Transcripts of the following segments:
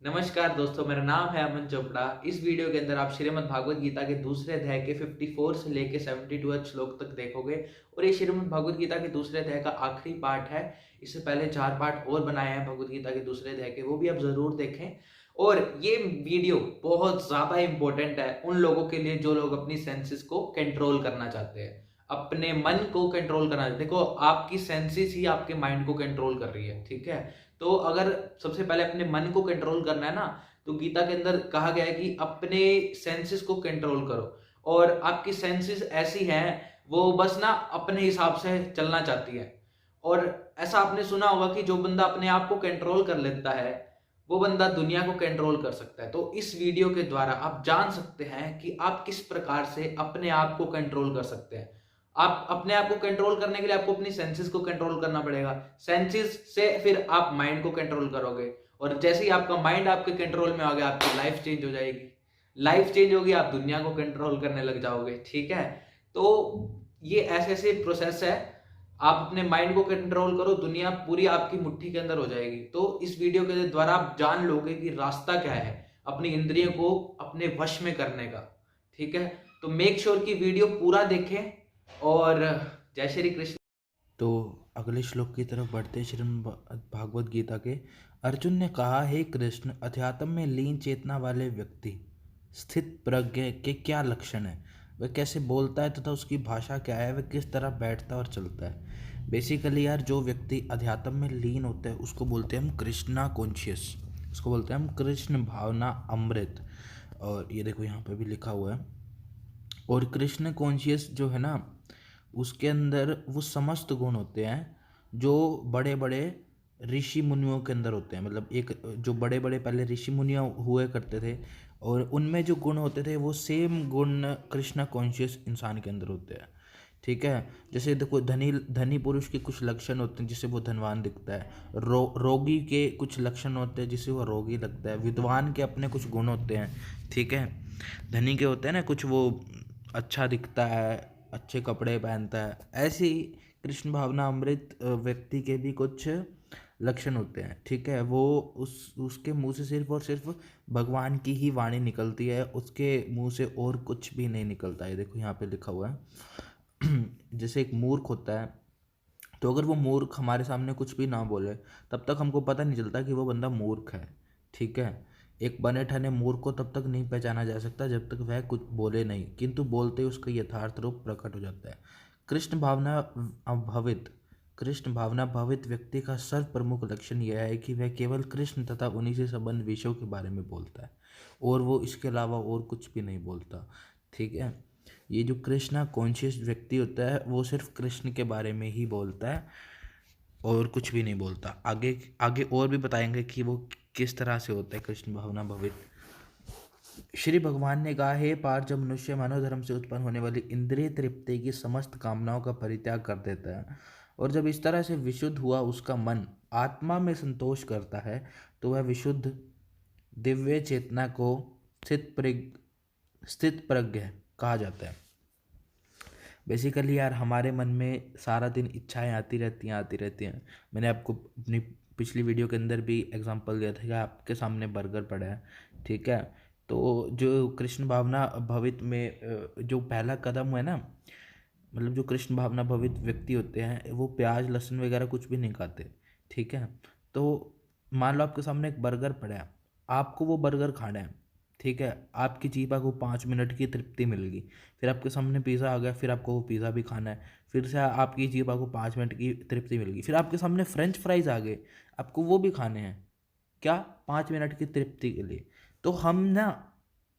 नमस्कार दोस्तों, मेरा नाम है अमन चोपड़ा। इस वीडियो के अंदर आप श्रीमद् भागवत गीता के दूसरे अध्याय के 54 से लेके 72वें श्लोक तक देखोगे। और ये श्रीमद् भागवत गीता के दूसरे अध्याय का आखिरी पार्ट है। इससे पहले 4 पार्ट और बनाए हैं भगवत गीता के दूसरे अध्याय के, वो भी आप ज़रूर देखें। और ये वीडियो बहुत ज़्यादा इम्पोर्टेंट है उन लोगों के लिए जो लोग अपनी सेंसेस को कंट्रोल करना चाहते हैं, अपने मन को कंट्रोल करना। देखो, आपकी सेंसेस ही आपके माइंड को कंट्रोल कर रही है, ठीक है। तो अगर सबसे पहले अपने मन को कंट्रोल करना है ना, तो गीता के अंदर कहा गया है कि अपने सेंसेस को कंट्रोल करो। और आपकी सेंसेस ऐसी हैं, वो बस ना अपने हिसाब से चलना चाहती है। और ऐसा आपने सुना होगा कि जो बंदा अपने आप को कंट्रोल कर लेता है, वो बंदा दुनिया को कंट्रोल कर सकता है। तो इस वीडियो के द्वारा आप जान सकते हैं कि आप किस प्रकार से अपने आप को कंट्रोल कर सकते हैं। आप अपने आप को कंट्रोल करने के लिए आपको अपनी सेंसेस को कंट्रोल करना पड़ेगा। सेंसेस से फिर आप माइंड को कंट्रोल करोगे, और जैसे ही आपका माइंड आपके कंट्रोल में आ गया, आपकी लाइफ चेंज हो जाएगी। लाइफ चेंज होगी, आप दुनिया को कंट्रोल करने लग जाओगे, ठीक है। तो ये ऐसे ऐसे प्रोसेस है। आप अपने माइंड को कंट्रोल करो, दुनिया पूरी आपकी मुट्ठी के अंदर हो जाएगी। तो इस वीडियो के द्वारा आप जान लोगे कि रास्ता क्या है अपनी इंद्रियों को अपने वश में करने का, ठीक है। तो मेक श्योर कि वीडियो पूरा देखें। और जय श्री कृष्ण। तो अगले श्लोक की तरफ बढ़ते श्रीमद् भागवत गीता के। अर्जुन ने कहा, हे कृष्ण, अध्यात्म में लीन चेतना वाले व्यक्ति स्थित प्रज्ञ के क्या लक्षण है? वह कैसे बोलता है तथा उसकी भाषा क्या है? वह किस तरह बैठता और चलता है? बेसिकली यार, जो व्यक्ति अध्यात्म में लीन होता है उसको बोलते हैं हम कृष्णा कॉन्शियस, उसको बोलते हैं हम कृष्ण भावना अमृत। और ये देखो यहाँ पे भी लिखा हुआ है। और कृष्ण कॉन्शियस जो है ना, उसके अंदर वो समस्त गुण होते हैं जो बड़े बड़े ऋषि मुनियों के अंदर होते हैं। मतलब एक जो बड़े बड़े पहले ऋषि मुनियों हुए करते थे, और उनमें जो गुण होते थे वो सेम गुण कृष्णा कॉन्शियस इंसान के अंदर होते हैं, ठीक है। जैसे देखो, धनी धनी पुरुष के कुछ लक्षण होते हैं जिससे वो धनवान दिखता है। रोगी के कुछ लक्षण होते हैं जिससे वो रोगी लगता है। विद्वान के अपने कुछ गुण होते हैं, ठीक है। धनी के होते हैं ना कुछ, वो अच्छा दिखता है, अच्छे कपड़े पहनता है। ऐसे ही कृष्ण भावना अमृत व्यक्ति के भी कुछ लक्षण होते हैं, ठीक है। वो उसके मुंह से सिर्फ और सिर्फ भगवान की ही वाणी निकलती है, उसके मुंह से और कुछ भी नहीं निकलता है। देखो यहाँ पे लिखा हुआ है जैसे एक मूर्ख होता है, तो अगर वो मूर्ख हमारे सामने कुछ भी ना बोले तब तक हमको पता नहीं चलता कि वो बंदा मूर्ख है, ठीक है। एक बने ठने मूर्ख को तब तक नहीं पहचाना जा सकता जब तक वह कुछ बोले नहीं, किंतु बोलते ही उसका यथार्थ रूप प्रकट हो जाता है। कृष्ण भावना भवित कृष्ण भावना भावित व्यक्ति का सर्व प्रमुख लक्षण यह है कि वह केवल कृष्ण तथा उन्हीं से संबंध विषयों के बारे में बोलता है, और वो इसके अलावा और कुछ भी नहीं बोलता, ठीक है। ये जो कृष्णा कॉन्शियस व्यक्ति होता है वो सिर्फ कृष्ण के बारे में ही बोलता है और कुछ भी नहीं बोलता। आगे आगे और भी बताएंगे कि वो किस तरह से होता है कृष्ण भावना भवित। श्री भगवान ने कहा, हे पार्थ, जब मनुष्य मनोधर्म से उत्पन्न होने वाली इंद्रिय तृप्ति की समस्त कामनाओं का परित्याग कर देता है और जब इस तरह से विशुद्ध हुआ उसका मन आत्मा में संतोष करता है, तो वह विशुद्ध दिव्य चेतना को स्थित प्रज्ञ कहा जाता है। बेसिकली यार, हमारे मन में सारा दिन इच्छाएं आती रहती हैं। मैंने आपको अपनी पिछली वीडियो के अंदर भी एग्जांपल दिया था कि आपके सामने बर्गर पड़ा है, ठीक है। तो जो कृष्ण भावना भवित में जो पहला कदम है ना, मतलब जो कृष्ण भावना भवित व्यक्ति होते हैं वो प्याज लहसुन वगैरह कुछ भी नहीं खाते, ठीक है। तो मान लो आपके सामने एक बर्गर पड़ा है, आपको वो बर्गर खाना है, ठीक है। आपकी जीभा को 5 मिनट की तृप्ति मिलेगी। फिर आपके सामने पिज़्ज़ा आ गया, फिर आपको वो पिज़्ज़ा भी खाना है। फिर से आपकी जीभा को 5 मिनट की तृप्ति मिलेगी। फिर आपके सामने फ्रेंच फ्राइज़ आ गए, आपको वो भी खाने हैं, क्या? 5 मिनट की तृप्ति के लिए। तो हम ना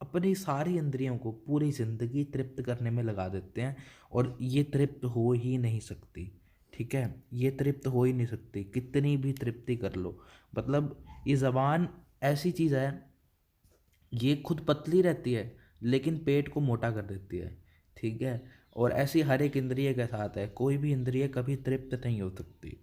अपनी सारी इंद्रियों को पूरी ज़िंदगी तृप्त करने में लगा देते हैं, और ये तृप्त हो ही नहीं सकती, ठीक है। ये तृप्त हो ही नहीं सकती, कितनी भी तृप्ति कर लो। मतलब ये ज़बान ऐसी चीज़ है, ये खुद पतली रहती है लेकिन पेट को मोटा कर देती है, ठीक है। और ऐसी हर एक इंद्रिय के साथ है, कोई भी इंद्रिय कभी तृप्त नहीं हो सकती।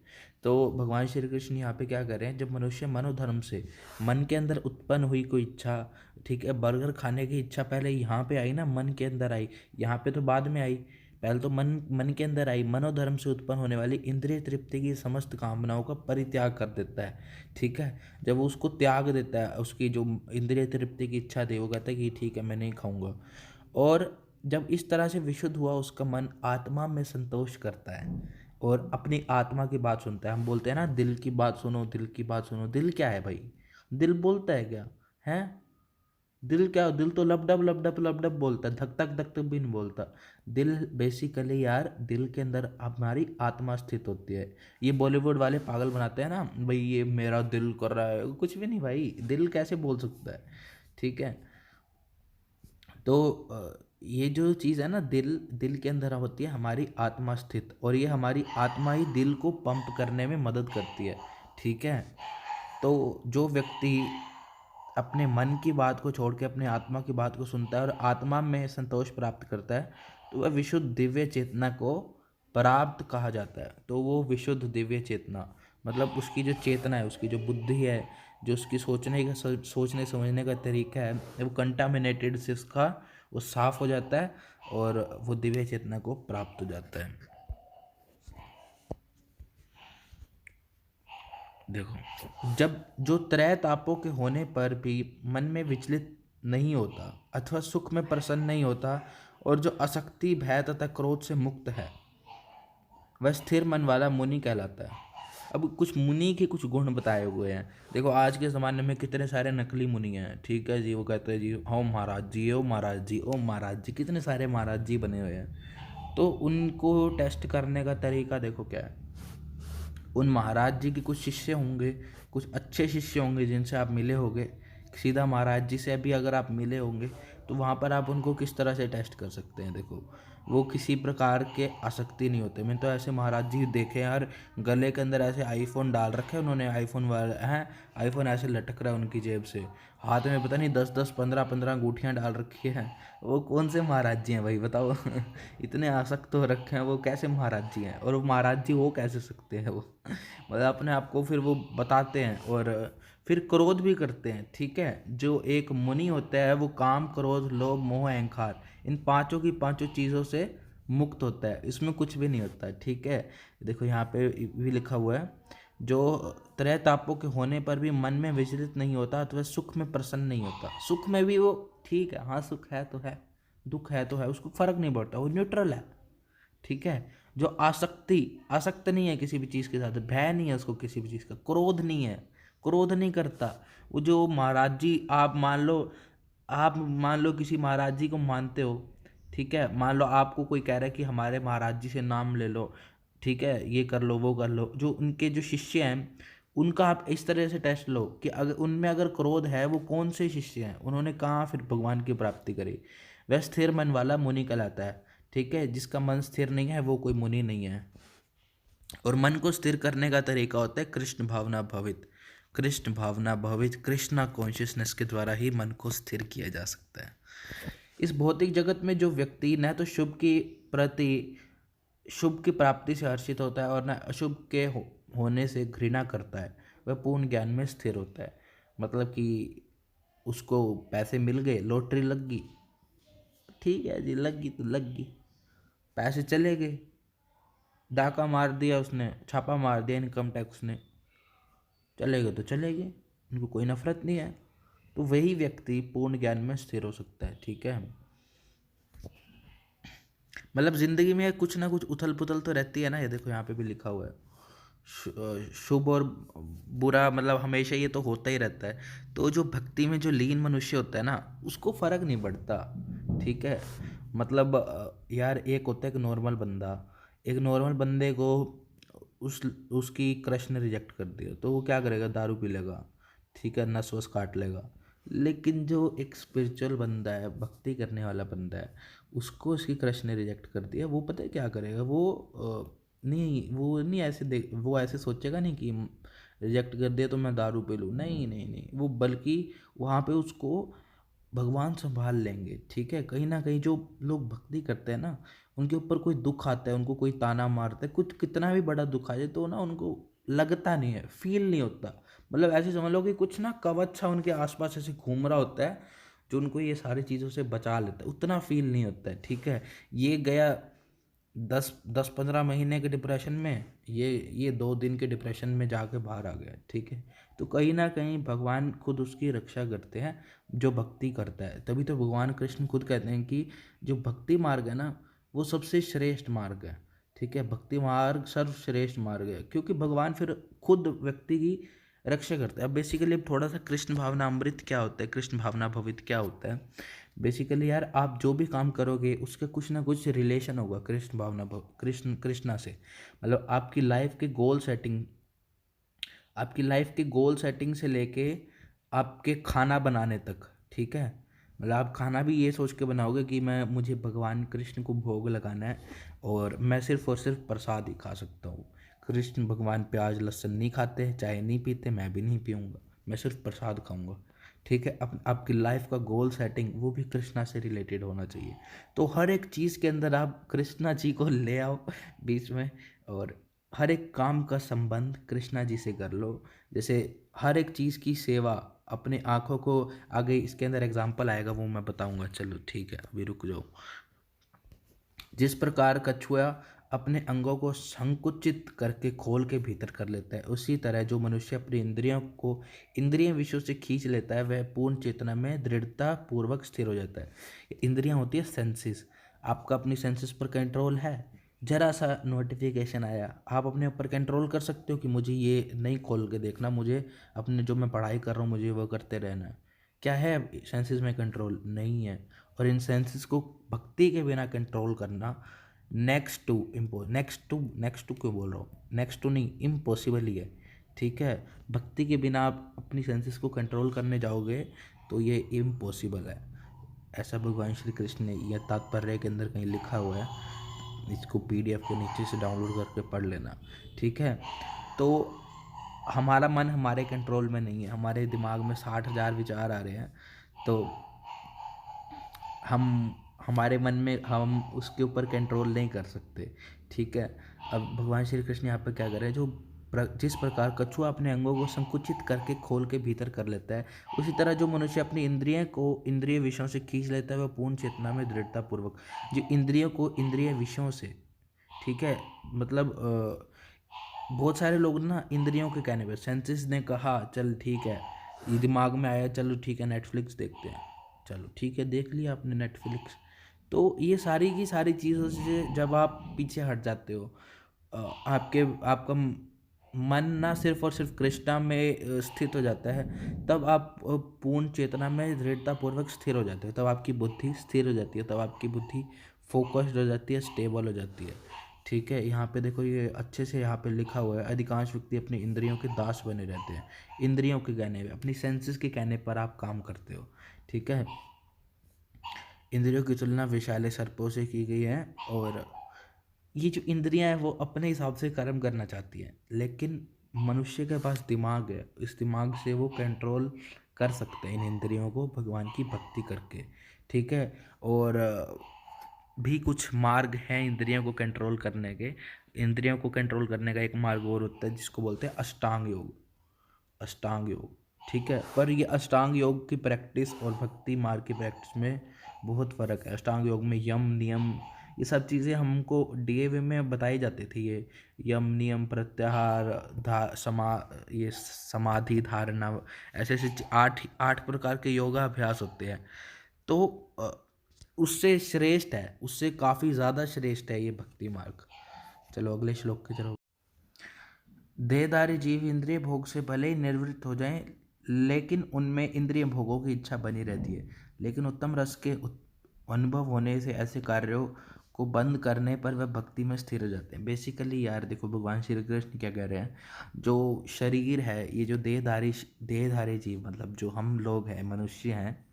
तो भगवान श्री कृष्ण यहाँ पे क्या कर रहे हैं, जब मनुष्य मनोधर्म से मन के अंदर उत्पन्न हुई कोई इच्छा, ठीक है, बर्गर खाने की इच्छा पहले यहाँ पे आई ना, मन के अंदर आई, यहाँ पे तो बाद में आई। पहले तो मन मन के अंदर आई, मनोधर्म से उत्पन्न होने वाली इंद्रिय तृप्ति की समस्त कामनाओं का परित्याग कर देता है। ठीक है, जब वो उसको त्याग देता है, उसकी जो इंद्रिय तृप्ति की इच्छा थी, वो कहता है कि ठीक है मैं नहीं खाऊंगा। और जब इस तरह से विशुद्ध हुआ, उसका मन आत्मा में संतोष करता है और अपनी आत्मा की बात सुनता है। हम बोलते हैं ना, दिल की बात सुनो, दिल की बात सुनो। दिल क्या है भाई? दिल बोलता है क्या? है दिल क्या? दिल तो लबडब लबडब लबडब बोलता है, धक धक धक धक भी नहीं बोलता। दिल बेसिकली यार, दिल के अंदर हमारी आत्मा स्थित होती है। ये बॉलीवुड वाले पागल बनाते हैं ना भाई, ये मेरा दिल कर रहा है, कुछ भी नहीं भाई, दिल कैसे बोल सकता है? ठीक है, तो ये जो चीज़ है ना, दिल, दिल के अंदर होती है हमारी आत्मा स्थित, और ये हमारी आत्मा ही दिल को पंप करने में मदद करती है। ठीक है, तो जो व्यक्ति अपने मन की बात को छोड़ के अपने आत्मा की बात को सुनता है और आत्मा में संतोष प्राप्त करता है, तो वह विशुद्ध दिव्य चेतना को प्राप्त कहा जाता है। तो वो विशुद्ध दिव्य चेतना मतलब उसकी जो चेतना है, उसकी जो बुद्धि है, जो उसकी सोचने समझने का तरीका है, वो कंटामिनेटेड से उसका वो साफ हो जाता है और वो दिव्य चेतना को प्राप्त हो जाता है। देखो, जब जो त्रय तापों के होने पर भी मन में विचलित नहीं होता अथवा सुख में प्रसन्न नहीं होता, और जो आसक्ति, भय तथा क्रोध से मुक्त है, वह स्थिर मन वाला मुनि कहलाता है। अब कुछ मुनि के कुछ गुण बताए हुए हैं। देखो, आज के ज़माने में कितने सारे नकली मुनि हैं। ठीक है जी, वो कहते हैं जी हो महाराज जी, ओ महाराज जी, ओ महाराज जी, कितने सारे महाराज जी बने हुए हैं। तो उनको टेस्ट करने का तरीका देखो क्या है। उन महाराज जी के कुछ शिष्य होंगे, कुछ अच्छे शिष्य होंगे जिनसे आप मिले होंगे। सीधा महाराज जी से अभी अगर आप मिले होंगे, तो वहाँ पर आप उनको किस तरह से टेस्ट कर सकते हैं। देखो, वो किसी प्रकार के आसक्ति नहीं होते। मैंने तो ऐसे महाराज जी देखे यार, गले के अंदर ऐसे आईफोन डाल रखे हैं उन्होंने, आईफोन वाले हैं, आईफोन ऐसे लटक रहा है उनकी जेब से, हाथ में पता नहीं 10-10 15-15 अंगूठियाँ डाल रखी हैं। वो कौन से महाराज जी हैं भाई, बताओ? इतने आसक्त हो रखे हैं, वो कैसे महाराज जी हैं? और वो महाराज जी हो कैसे सकते हैं वो? मतलब अपने आप को फिर वो बताते हैं और फिर क्रोध भी करते हैं। ठीक है, जो एक मुनि होता है वो काम, क्रोध, लोभ, मोह, अहंकार, इन पांचों की पांचों चीज़ों से मुक्त होता है। इसमें कुछ भी नहीं होता है। ठीक है, देखो यहाँ पे भी लिखा हुआ है, जो त्रय तापों के होने पर भी मन में विचलित नहीं होता अथवा सुख में प्रसन्न नहीं होता। सुख में भी वो ठीक है, हाँ सुख है तो है, दुख है तो है, उसको फर्क नहीं पड़ता, वो न्यूट्रल है। ठीक है, जो आसक्त नहीं है किसी भी चीज़ के साथ, भय नहीं है उसको किसी भी चीज़ का, क्रोध नहीं है, क्रोध नहीं करता। वो जो महाराज जी, आप मान लो किसी महाराज जी को मानते हो। ठीक है, मान लो आपको कोई कह रहा है कि हमारे महाराज जी से नाम ले लो, ठीक है, ये कर लो वो कर लो। जो उनके जो शिष्य हैं, उनका आप इस तरह से टेस्ट लो कि अगर उनमें अगर क्रोध है, वो कौन से शिष्य हैं, उन्होंने कहाँ फिर भगवान की प्राप्ति करी। वह स्थिर मन वाला मुनि कहलाता है। ठीक है, जिसका मन स्थिर नहीं है वो कोई मुनि नहीं है। और मन को स्थिर करने का तरीका होता है कृष्ण भावना भवित। कृष्ण भावना भवित, कृष्णा कॉन्शियसनेस के द्वारा ही मन को स्थिर किया जा सकता है। इस भौतिक जगत में जो व्यक्ति न तो शुभ की प्राप्ति से हर्षित होता है और न अशुभ के होने से घृणा करता है, वह पूर्ण ज्ञान में स्थिर होता है। मतलब कि उसको पैसे मिल गए, लॉटरी लग गई, ठीक है जी, लग गई तो लग गई, पैसे चले गए, डाका मार दिया उसने, छापा मार दिया इनकम टैक्स ने, चले गए तो चले गए, उनको कोई नफरत नहीं है। तो वही व्यक्ति पूर्ण ज्ञान में स्थिर हो सकता है। ठीक है, मतलब जिंदगी में कुछ ना कुछ उथल पुथल तो रहती है ना। ये देखो यहाँ पे भी लिखा हुआ है, शुभ और बुरा, मतलब हमेशा ये तो होता ही रहता है। तो जो भक्ति में जो लीन मनुष्य होता है ना, उसको फर्क नहीं पड़ता। ठीक है, मतलब यार एक होता है एक नॉर्मल बंदा, एक नॉर्मल बंदे को उसकी क्रश ने रिजेक्ट कर दिया तो वो क्या करेगा, दारू पी लेगा, ठीक है, नस वस काट लेगा। लेकिन जो एक स्पिरिचुअल बंदा है, भक्ति करने वाला बंदा है, उसको उसकी क्रश ने रिजेक्ट कर दिया, वो पता है क्या करेगा, वो नहीं ऐसे वो ऐसे सोचेगा नहीं कि रिजेक्ट कर दिया तो मैं दारू पी लूँ, नहीं नहीं नहीं, वो बल्कि वहाँ पे उसको भगवान संभाल लेंगे। ठीक है, कहीं ना कहीं जो लोग भक्ति करते हैं ना, उनके ऊपर कोई दुख आता है, उनको कोई ताना मारता है, कुछ कितना भी बड़ा दुख आ जाए तो ना उनको लगता नहीं है, फील नहीं होता। मतलब ऐसे समझ लो कि कुछ ना कवच सा उनके आसपास ऐसे घूम रहा होता है जो उनको ये सारी चीज़ों से बचा लेता है, उतना फील नहीं होता है। ठीक है, ये गया 10-15 महीने के डिप्रेशन में ये 2 दिन के डिप्रेशन में जाके बाहर आ गया, ठीक है। तो कहीं ना कहीं भगवान खुद उसकी रक्षा करते हैं जो भक्ति करता है। तभी तो भगवान कृष्ण खुद कहते हैं कि जो भक्ति मार्ग है ना, वो सबसे श्रेष्ठ मार्ग है, ठीक है। भक्ति मार्ग सर्वश्रेष्ठ मार्ग है, क्योंकि भगवान फिर खुद व्यक्ति की रक्षा करता है। अब बेसिकली थोड़ा सा कृष्ण भावना अमृत क्या होता है, कृष्ण भावना भवित क्या होता है। बेसिकली यार, आप जो भी काम करोगे उसका कुछ ना कुछ रिलेशन होगा कृष्ण भावना कृष्णा से। मतलब आपकी लाइफ के गोल सेटिंग से लेके आपके खाना बनाने तक, ठीक है। मतलब आप खाना भी ये सोच के बनाओगे कि मुझे भगवान कृष्ण को भोग लगाना है और मैं सिर्फ और सिर्फ प्रसाद ही खा सकता हूँ। कृष्ण भगवान प्याज लहसुन नहीं खाते, चाय नहीं पीते, मैं भी नहीं पीऊँगा, मैं सिर्फ प्रसाद खाऊंगा, ठीक है। आपकी लाइफ का गोल सेटिंग वो भी कृष्णा से रिलेटेड होना चाहिए। तो हर एक चीज़ के अंदर आप कृष्णा जी को ले आओ बीच में, और हर एक काम का संबंध कृष्णा जी से कर लो। जैसे हर एक चीज़ की सेवा, अपने आँखों को, आगे इसके अंदर एग्जाम्पल आएगा वो मैं बताऊंगा, चलो ठीक है अभी रुक जाओ। जिस प्रकार कछुआ अपने अंगों को संकुचित करके खोल के भीतर कर लेता है, उसी तरह जो मनुष्य अपनी इंद्रियों को इंद्रिय विषयों से खींच लेता है वह पूर्ण चेतना में दृढ़ता पूर्वक स्थिर हो जाता है। इंद्रियां होती है सेंसेस। आपका अपनी सेंसेस पर कंट्रोल है। जरा सा नोटिफिकेशन आया, आप अपने ऊपर कंट्रोल कर सकते हो कि मुझे ये नहीं खोल के देखना, मुझे अपने जो मैं पढ़ाई कर रहा हूँ मुझे वो करते रहना है। क्या है सेंसेस में कंट्रोल? नहीं है। और इन सेंसेस को भक्ति के बिना कंट्रोल करना नेक्स्ट टू क्यों बोल रहा हूँ, नेक्स्ट टू नहीं, इम्पॉसिबल ही है, ठीक है। भक्ति के बिना आप अपनी सेंसेस को कंट्रोल करने जाओगे तो ये इम्पॉसिबल है। ऐसा भगवान श्री कृष्ण ने यह तात्पर्य के अंदर कहीं लिखा हुआ है। इसको पीडीएफ के नीचे से डाउनलोड करके पढ़ लेना, ठीक है। तो हमारा मन हमारे कंट्रोल में नहीं है। हमारे दिमाग में 60,000 विचार आ रहे हैं, तो हम हमारे मन में हम उसके ऊपर कंट्रोल नहीं कर सकते, ठीक है। अब भगवान श्री कृष्ण यहाँ पे क्या कर रहे हैं, जिस प्रकार कछुआ अपने अंगों को संकुचित करके खोल के भीतर कर लेता है, उसी तरह जो मनुष्य अपनी इंद्रिय विषयों से खींच लेता है वह पूर्ण चेतना में दृढ़ता पूर्वक, जो इंद्रियों को इंद्रिय विषयों से, ठीक है। मतलब बहुत सारे लोग ना इंद्रियों के कहने पे, सेंसेस ने कहा चल ठीक है, ये दिमाग में आया चलो ठीक है नेटफ्लिक्स देखते हैं, चलो ठीक है देख लिया आपने नेटफ्लिक्स। तो ये सारी की सारी चीज़ों से जब आप पीछे हट जाते हो, आपका मन ना सिर्फ और सिर्फ कृष्णा में स्थित हो जाता है, तब आप पूर्ण चेतना में दृढ़तापूर्वक स्थिर हो जाते हो, तब आपकी बुद्धि स्थिर हो जाती है, तब आपकी बुद्धि फोकस्ड हो जाती है, स्टेबल हो जाती है, ठीक है। यहाँ पे देखो ये अच्छे से यहाँ पे लिखा हुआ है, अधिकांश व्यक्ति अपनी इंद्रियों के दास बने रहते हैं। इंद्रियों के कहने पे, अपनी सेंसेस के कहने पर आप काम करते हो, ठीक है। इंद्रियों की तुलना विषैले सर्पों से की गई है, और ये जो इंद्रियां हैं वो अपने हिसाब से कर्म करना चाहती हैं, लेकिन मनुष्य के पास दिमाग है, इस दिमाग से वो कंट्रोल कर सकते हैं इन इंद्रियों को भगवान की भक्ति करके, ठीक है। और भी कुछ मार्ग हैं इंद्रियों को कंट्रोल करने के। इंद्रियों को कंट्रोल करने का एक मार्ग और होता है जिसको बोलते हैं अष्टांग योग, ठीक है। पर ये अष्टांग योग की प्रैक्टिस और भक्ति मार्ग की प्रैक्टिस में बहुत फ़र्क है। अष्टांग योग में यम नियम ये सब चीज़ें हमको डीएवी में बताई जाती थी। ये यम नियम प्रत्याहार ये समाधि धारणा, ऐसे ऐसे आठ आठ प्रकार के योगा अभ्यास होते हैं। तो उससे श्रेष्ठ है, उससे काफ़ी ज़्यादा श्रेष्ठ है ये भक्ति मार्ग। चलो अगले श्लोक की तरफ। देहधारी जीव इंद्रिय भोग से भले ही निवृत्त हो जाएं, लेकिन उनमें इंद्रिय भोगों की इच्छा बनी रहती है। लेकिन उत्तम रस के अनुभव होने से ऐसे कार्यों को बंद करने पर वह भक्ति में स्थिर हो जाते हैं। बेसिकली यार देखो भगवान श्री कृष्ण क्या कह रहे हैं, जो शरीर है, ये जो देहधारी जीव मतलब जो हम लोग हैं, मनुष्य हैं,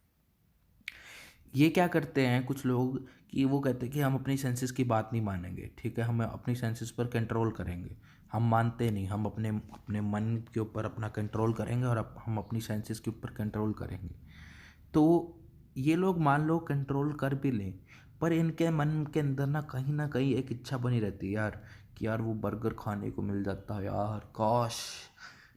ये क्या करते हैं कुछ लोग कि वो कहते हैं कि हम अपनी सेंसेस की बात नहीं मानेंगे, ठीक है, हम अपनी सेंसेस पर कंट्रोल करेंगे। हम मानते नहीं, हम अपने अपने मन के ऊपर अपना कंट्रोल करेंगे और हम अपनी सेंसेस के ऊपर कंट्रोल करेंगे। तो ये लोग मान लो कंट्रोल कर भी लें, पर इनके मन के अंदर ना कहीं एक इच्छा बनी रहती है यार, कि यार वो बर्गर खाने को मिल जाता है यार, काश,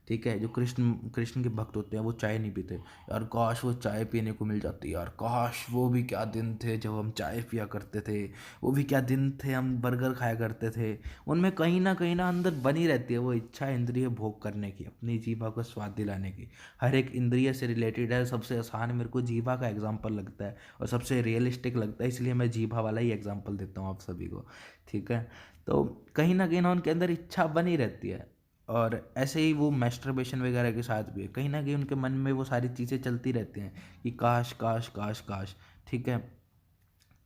ठीक है, जो कृष्ण कृष्ण के भक्त होते हैं वो चाय नहीं पीते। यार काश वो चाय पीने को मिल जाती यार, काश वो भी क्या दिन थे जब हम चाय पिया करते थे, वो भी क्या दिन थे हम बर्गर खाया करते थे। उनमें कहीं ना अंदर बनी रहती है वो इच्छा इंद्रिय भोग करने की, अपनी जीभा को स्वाद दिलाने की। हर एक इंद्रिय से रिलेटेड है। सबसे आसान मेरे को जीभा का एग्जाम्पल लगता है और सबसे रियलिस्टिक लगता है, इसलिए मैं जीभा वाला ही एग्जाम्पल देता हूँ आप सभी को। ठीक है, तो कहीं ना उनके अंदर इच्छा बनी रहती है। और ऐसे ही वो मैस्टरबेशन वगैरह के साथ भी है, कहीं ना कहीं उनके मन में वो सारी चीज़ें चलती रहती हैं कि काश काश काश काश। ठीक है,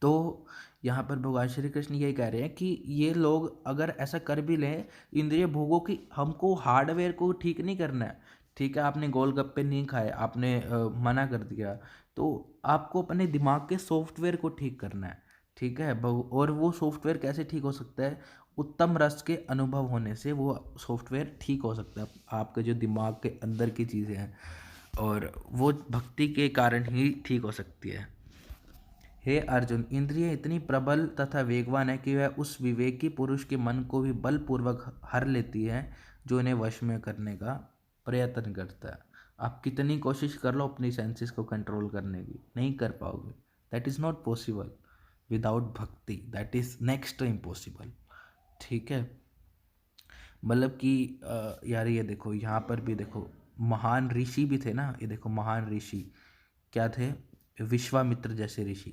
तो यहाँ पर भगवान श्री कृष्ण यही कह रहे हैं कि ये लोग अगर ऐसा कर भी लें इंद्रिय भोगों की, हमको हार्डवेयर को ठीक नहीं करना है। ठीक है, आपने गोलगप्पे नहीं खाए, आपने मना कर दिया, तो आपको अपने दिमाग के सॉफ्टवेयर को ठीक करना है। ठीक है, और वो सॉफ्टवेयर कैसे ठीक हो सकता है? उत्तम रस के अनुभव होने से वो सॉफ्टवेयर ठीक हो सकता है, आपके जो दिमाग के अंदर की चीज़ें हैं, और वो भक्ति के कारण ही ठीक हो सकती है। हे अर्जुन, इंद्रिय इतनी प्रबल तथा वेगवान है कि वह उस विवेकी पुरुष के मन को भी बलपूर्वक हर लेती है जो इन्हें वश में करने का प्रयत्न करता है। आप कितनी कोशिश कर लो अपनी सेंसेस को कंट्रोल करने की, नहीं कर पाओगे। That is not possible without bhakti, that is next to impossible. ठीक है, मतलब कि यार ये देखो यहाँ पर भी देखो, महान ऋषि भी थे ना, ये देखो महान ऋषि क्या थे? विश्वामित्र जैसे ऋषि।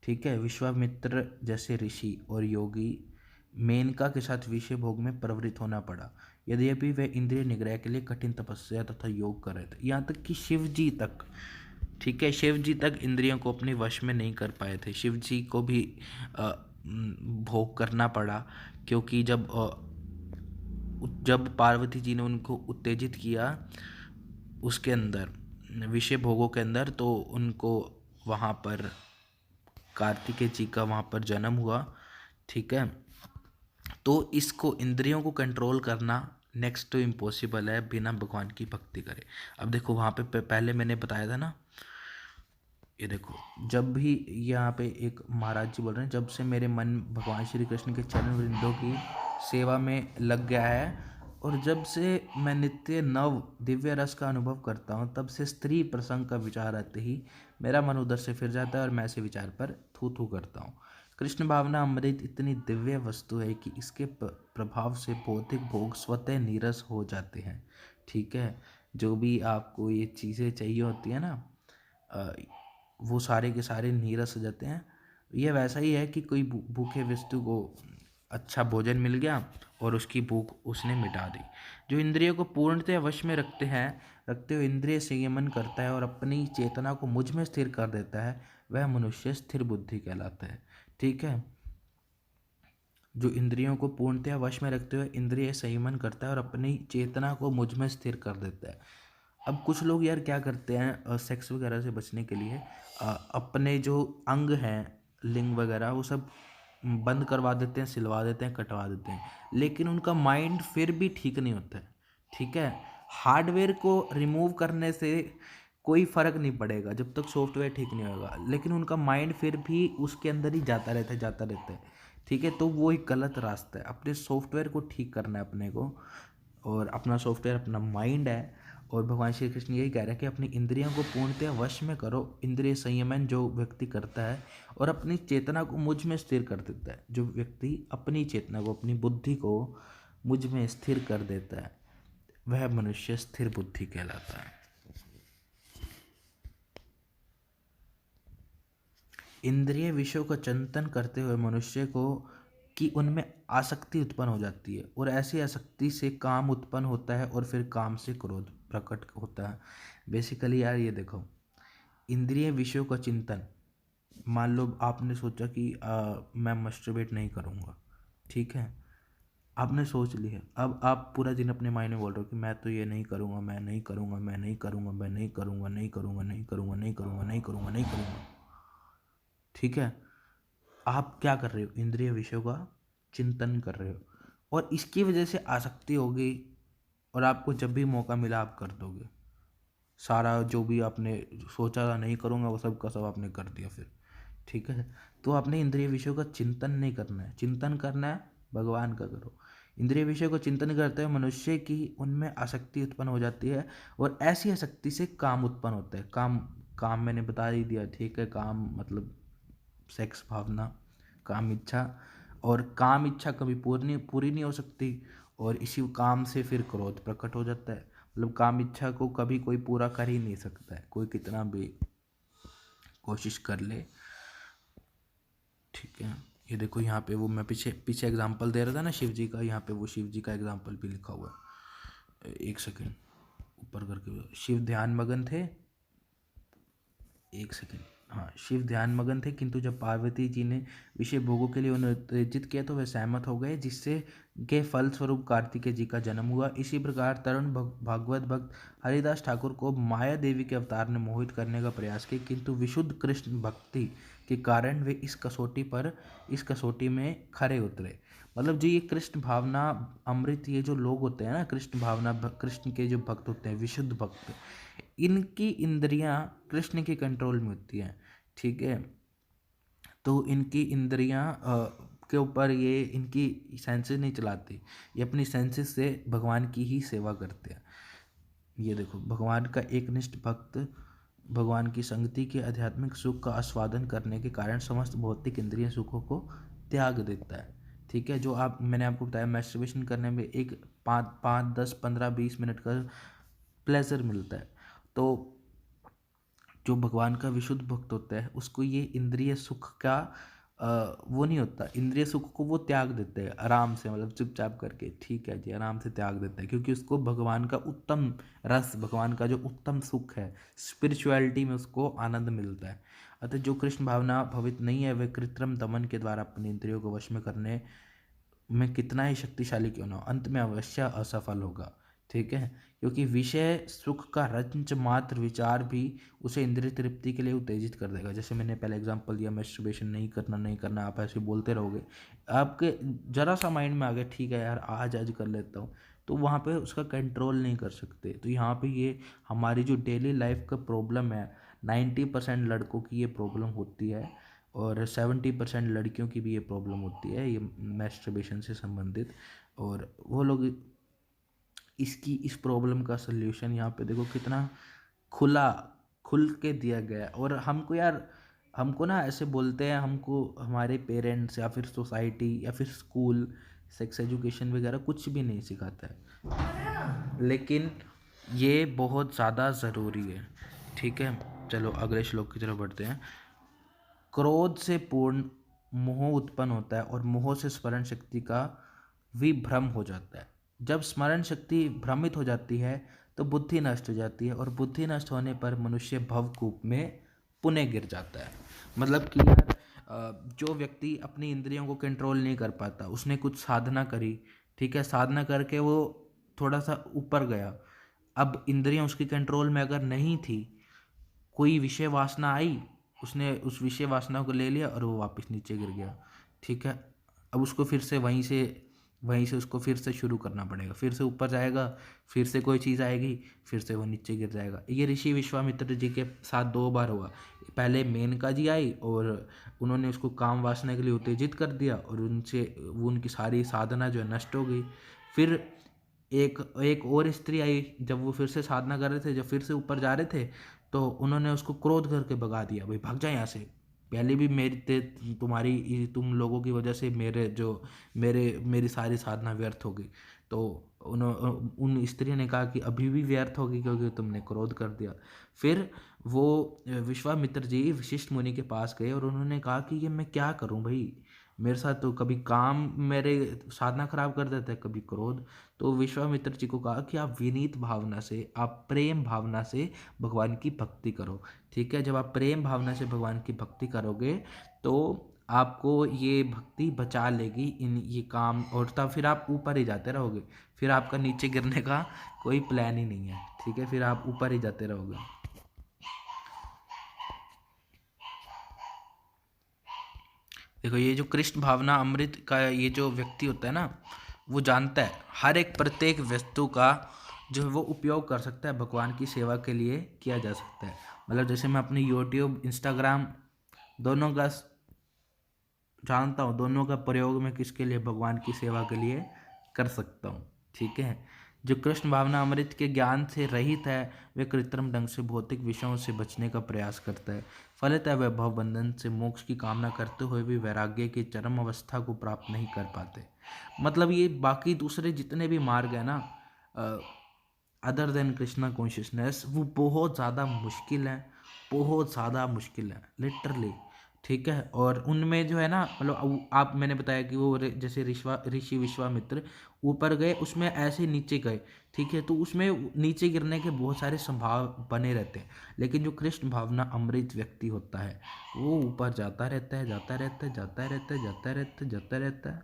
ठीक है, विश्वामित्र जैसे ऋषि और योगी मेनका के साथ विषय भोग में प्रवृत्त होना पड़ा, यद्यपि वे इंद्रिय निग्रह के लिए कठिन तपस्या तथा योग कर रहे थे। यहाँ तक कि शिव जी तक, ठीक है, शिव जी तक इंद्रियों को अपने वश में नहीं कर पाए थे। शिव जी को भी भोग करना पड़ा, क्योंकि जब पार्वती जी ने उनको उत्तेजित किया उसके अंदर, विषय भोगों के अंदर, तो उनको वहाँ पर कार्तिकेय जी का वहाँ पर जन्म हुआ। ठीक है, तो इसको इंद्रियों को कंट्रोल करना नेक्स्ट टू इम्पॉसिबल है बिना भगवान की भक्ति करे। अब देखो वहाँ पे पहले मैंने बताया था ना, ये देखो, जब भी यहाँ पे एक महाराज जी बोल रहे हैं, जब से मेरे मन भगवान श्री कृष्ण के चरण वृंदों की सेवा में लग गया है और जब से मैं नित्य नव दिव्य रस का अनुभव करता हूँ, तब से स्त्री प्रसंग का विचार आते ही मेरा मन उधर से फिर जाता है और मैं ऐसे विचार पर थू थू करता हूँ। कृष्ण भावना अमृत इतनी दिव्य वस्तु है कि इसके प्रभाव से भौतिक भोग स्वतः नीरस हो जाते हैं। ठीक है, जो भी आपको ये चीज़ें चाहिए होती है ना, वो सारे के सारे नीरस हो जाते हैं। यह वैसा ही है कि कोई भूखे वस्तु को अच्छा भोजन मिल गया और उसकी भूख उसने मिटा दी। जो इंद्रियों को पूर्णतः वश में रखते हुए इंद्रिय संयमन करता है और अपनी चेतना को मुझ में स्थिर कर देता है, वह मनुष्य स्थिर बुद्धि कहलाता है। ठीक है, जो इंद्रियों को पूर्णतः वश में रखते हुए इंद्रिय संयमन करता है और अपनी चेतना को मुझ में स्थिर कर देता है। अब कुछ लोग यार क्या करते हैं, सेक्स वगैरह से बचने के लिए अपने जो अंग हैं, लिंग वगैरह, वो सब बंद करवा देते हैं, सिलवा देते हैं, कटवा देते हैं, लेकिन उनका माइंड फिर भी ठीक नहीं होता है। ठीक है, हार्डवेयर को रिमूव करने से कोई फ़र्क नहीं पड़ेगा जब तक सॉफ्टवेयर ठीक नहीं होगा, लेकिन उनका माइंड फिर भी उसके अंदर ही जाता रहता है। ठीक है, तो वो एक गलत रास्ता है। अपने सॉफ्टवेयर को ठीक करना है अपने को, और अपना सॉफ्टवेयर अपना माइंड है। और भगवान श्री कृष्ण यही कह रहे हैं कि अपनी इंद्रियों को पूर्णतः वश में करो। इंद्रिय संयमन जो व्यक्ति करता है और अपनी चेतना को मुझ में स्थिर कर देता है, जो व्यक्ति अपनी चेतना को, अपनी बुद्धि को मुझ में स्थिर कर देता है, वह मनुष्य स्थिर बुद्धि कहलाता है। इंद्रिय विषयों का चिंतन करते हुए मनुष्य को कि उनमें आसक्ति उत्पन्न हो जाती है, और ऐसी आसक्ति से काम उत्पन्न होता है और फिर काम से क्रोध प्रकट होता है। बेसिकली यार ये देखो, इंद्रिय विषयों का चिंतन, मान लो आपने सोचा कि मैं मस्टरबेट नहीं करूँगा। ठीक है, आपने सोच लिया, अब आप पूरा दिन अपने माइंड में बोल रहे हो कि मैं तो ये नहीं करूँगा, मैं नहीं करूँगा, मैं नहीं करूँगा, मैं नहीं करूँगा, नहीं करूँगा, नहीं करूँगा, नहीं करूँगा, नहीं करूँगा, नहीं करूँगा। ठीक है, आप क्या कर रहे हो? इंद्रिय विषयों का चिंतन कर रहे हो, और इसकी वजह से आसक्ति होगी, और आपको जब भी मौका मिला आप कर दोगे। सारा जो भी आपने सोचा था नहीं करूँगा, वो सब का सब आपने कर दिया फिर। ठीक है, तो आपने इंद्रिय विषयों का चिंतन नहीं करना है, चिंतन करना है भगवान का करो। इंद्रिय विषय को चिंतन करते हुए मनुष्य की उनमें आसक्ति उत्पन्न हो जाती है और ऐसी आसक्ति से काम उत्पन्न होता है। काम काम मैंने बता ही दिया, ठीक है। काम मतलब सेक्स भावना, काम इच्छा, और काम इच्छा कभी पूरी नहीं हो सकती और इसी काम से फिर क्रोध प्रकट हो जाता है। मतलब काम इच्छा को कभी कोई पूरा कर ही नहीं सकता है, कोई कितना भी कोशिश कर ले, ठीक है। ये देखो यहाँ पे वो मैं पीछे पीछे एग्जांपल दे रहा था ना शिव जी का, यहाँ पे वो शिव जी का एग्जांपल भी लिखा हुआ है। एक सेकेंड ऊपर करके, शिव ध्यान मगन थे, एक सेकेंड, हाँ, शिव ध्यान मगन थे, किंतु जब पार्वती जी ने विषय भोगों के लिए उन्हें उत्तेजित किया तो वे सहमत हो गए, जिससे के फल स्वरूप कार्तिकेय जी का जन्म हुआ। इसी प्रकार तरुण भागवत भक्त हरिदास ठाकुर को माया देवी के अवतार ने मोहित करने का प्रयास किया, किंतु विशुद्ध कृष्ण भक्ति के कारण वे इस कसौटी में खरे उतरे। मतलब जो ये कृष्ण भावना अमृत, ये जो लोग होते हैं ना, कृष्ण भावना कृष्ण के जो भक्त होते हैं, विशुद्ध भक्त, इनकी इंद्रियां कृष्ण के कंट्रोल में होती हैं, ठीक है। तो इनकी इंद्रियां के ऊपर ये इनकी सेंसेस नहीं चलाती, ये अपनी सेंसेस से भगवान की ही सेवा करते हैं। ये देखो, भगवान का एक निष्ठ भक्त भगवान की संगति के आध्यात्मिक सुख का आस्वादन करने के कारण समस्त भौतिक इंद्रिय सुखों को त्याग देता है, ठीक है। जो आप मैंने आपको बताया, मैस्टरबेशन करने में एक 5, 10, 15, 20 मिनट का प्लेजर मिलता है। तो जो भगवान का विशुद्ध भक्त होता है उसको ये इंद्रिय सुख का वो नहीं होता, इंद्रिय सुख को वो त्याग देते हैं आराम से, मतलब चुपचाप करके, ठीक है जी, आराम से त्याग देते हैं, क्योंकि उसको भगवान का उत्तम रस, भगवान का जो उत्तम सुख है स्पिरिचुअलिटी में, उसको आनंद मिलता है। अतः जो कृष्ण भावना भवित नहीं है, वे कृत्रिम दमन के द्वारा अपने इंद्रियों को वश में करने में कितना ही शक्तिशाली क्यों ना हो, अंत में अवश्य असफल होगा, ठीक है। क्योंकि विषय सुख का रंच मात्र विचार भी उसे इंद्रिय तृप्ति के लिए उत्तेजित कर देगा। जैसे मैंने पहले एग्जांपल दिया, मैस्टरबेशन नहीं करना, आप ऐसे बोलते रहोगे, आपके जरा सा माइंड में आ गया, ठीक है यार आज कर लेता हूँ, तो वहाँ पे उसका कंट्रोल नहीं कर सकते। तो यहाँ पे ये हमारी जो डेली लाइफ का प्रॉब्लम है, 90% लड़कों की ये प्रॉब्लम होती है और 70% लड़कियों की भी ये प्रॉब्लम होती है, ये मैस्टरबेशन से संबंधित। और वो लोग इस प्रॉब्लम का सल्यूशन यहाँ पे देखो कितना खुल के दिया गया है। और हमको ना ऐसे बोलते हैं, हमको हमारे पेरेंट्स या फिर सोसाइटी या फिर स्कूल सेक्स एजुकेशन वगैरह कुछ भी नहीं सिखाता है, लेकिन ये बहुत ज़्यादा ज़रूरी है, ठीक है। चलो अगले श्लोक की तरफ बढ़ते हैं। क्रोध से पूर्ण मोह उत्पन्न होता है और मोह से स्मरण शक्ति का विभ्रम हो जाता है। जब स्मरण शक्ति भ्रमित हो जाती है तो बुद्धि नष्ट हो जाती है और बुद्धि नष्ट होने पर मनुष्य भवकूप में पुनः गिर जाता है। मतलब कि यार जो व्यक्ति अपनी इंद्रियों को कंट्रोल नहीं कर पाता, उसने कुछ साधना करी, ठीक है, साधना करके वो थोड़ा सा ऊपर गया, अब इंद्रियां उसकी कंट्रोल में अगर नहीं थी, कोई विषय वासना आई, उसने उस विषय वासना को ले लिया और वो वापस नीचे गिर गया, ठीक है। अब उसको फिर से वहीं से उसको फिर से शुरू करना पड़ेगा, फिर से ऊपर जाएगा, फिर से कोई चीज़ आएगी, फिर से वो नीचे गिर जाएगा। ये ऋषि विश्वामित्र जी के साथ 2 बार हुआ। पहले मेनका जी आई और उन्होंने उसको काम वासना के लिए उत्तेजित कर दिया और उनकी सारी साधना जो है नष्ट हो गई। फिर एक और स्त्री आई, जब वो फिर से साधना कर रहे थे, जब फिर से ऊपर जा रहे थे, तो उन्होंने उसको क्रोध करके भगा दिया, भाई भाग जा यहाँ से, पहले भी तुम लोगों की वजह से मेरी सारी साधना व्यर्थ हो गई। तो उन स्त्री ने कहा कि अभी भी व्यर्थ होगी क्योंकि तुमने क्रोध कर दिया। फिर वो विश्वामित्र जी वशिष्ठ मुनि के पास गए और उन्होंने कहा कि ये मैं क्या करूं भाई, मेरे साथ तो कभी काम मेरे साधना खराब कर देता है, कभी क्रोध। तो विश्वामित्र जी को कहा कि आप विनीत भावना से, आप प्रेम भावना से भगवान की भक्ति करो, ठीक है। जब आप प्रेम भावना से भगवान की भक्ति करोगे तो आपको ये भक्ति बचा लेगी ये काम, और तब फिर आप ऊपर ही जाते रहोगे, फिर आपका नीचे गिरने का कोई प्लान ही नहीं है, ठीक है, फिर आप ऊपर ही जाते रहोगे। देखो ये जो कृष्ण भावना अमृत का ये जो व्यक्ति होता है ना, वो जानता है हर एक प्रत्येक वस्तु का जो है वो उपयोग कर सकता है, भगवान की सेवा के लिए किया जा सकता है। मतलब जैसे मैं अपनी यूट्यूब इंस्टाग्राम दोनों का जानता हूँ, दोनों का प्रयोग मैं किसके लिए, भगवान की सेवा के लिए कर सकता हूँ। ठीक है, जो कृष्ण भावना अमृत के ज्ञान से रहित है वह कृत्रिम ढंग से भौतिक विषयों से बचने का प्रयास करता है। फलितः वह भव बंधन से मोक्ष की कामना करते हुए भी वैराग्य की चरम अवस्था को प्राप्त नहीं कर पाते। मतलब ये बाकी दूसरे जितने भी मार्ग है ना, अदर देन कृष्णा कॉन्शियसनेस, वो बहुत ज़्यादा मुश्किल है, बहुत ज़्यादा मुश्किल है लिटरली। ठीक है, और उनमें जो है ना, मतलब आप, मैंने बताया कि वो जैसे ऋषि विश्वामित्र ऊपर गए, उसमें ऐसे नीचे गए। ठीक है, तो उसमें नीचे गिरने के बहुत सारे संभाव बने रहते हैं, लेकिन जो कृष्ण भावना अमृत व्यक्ति होता है वो ऊपर जाता रहता है, जाता रहता है, जाता रहता है, जाता रहता है, जाता रहता है,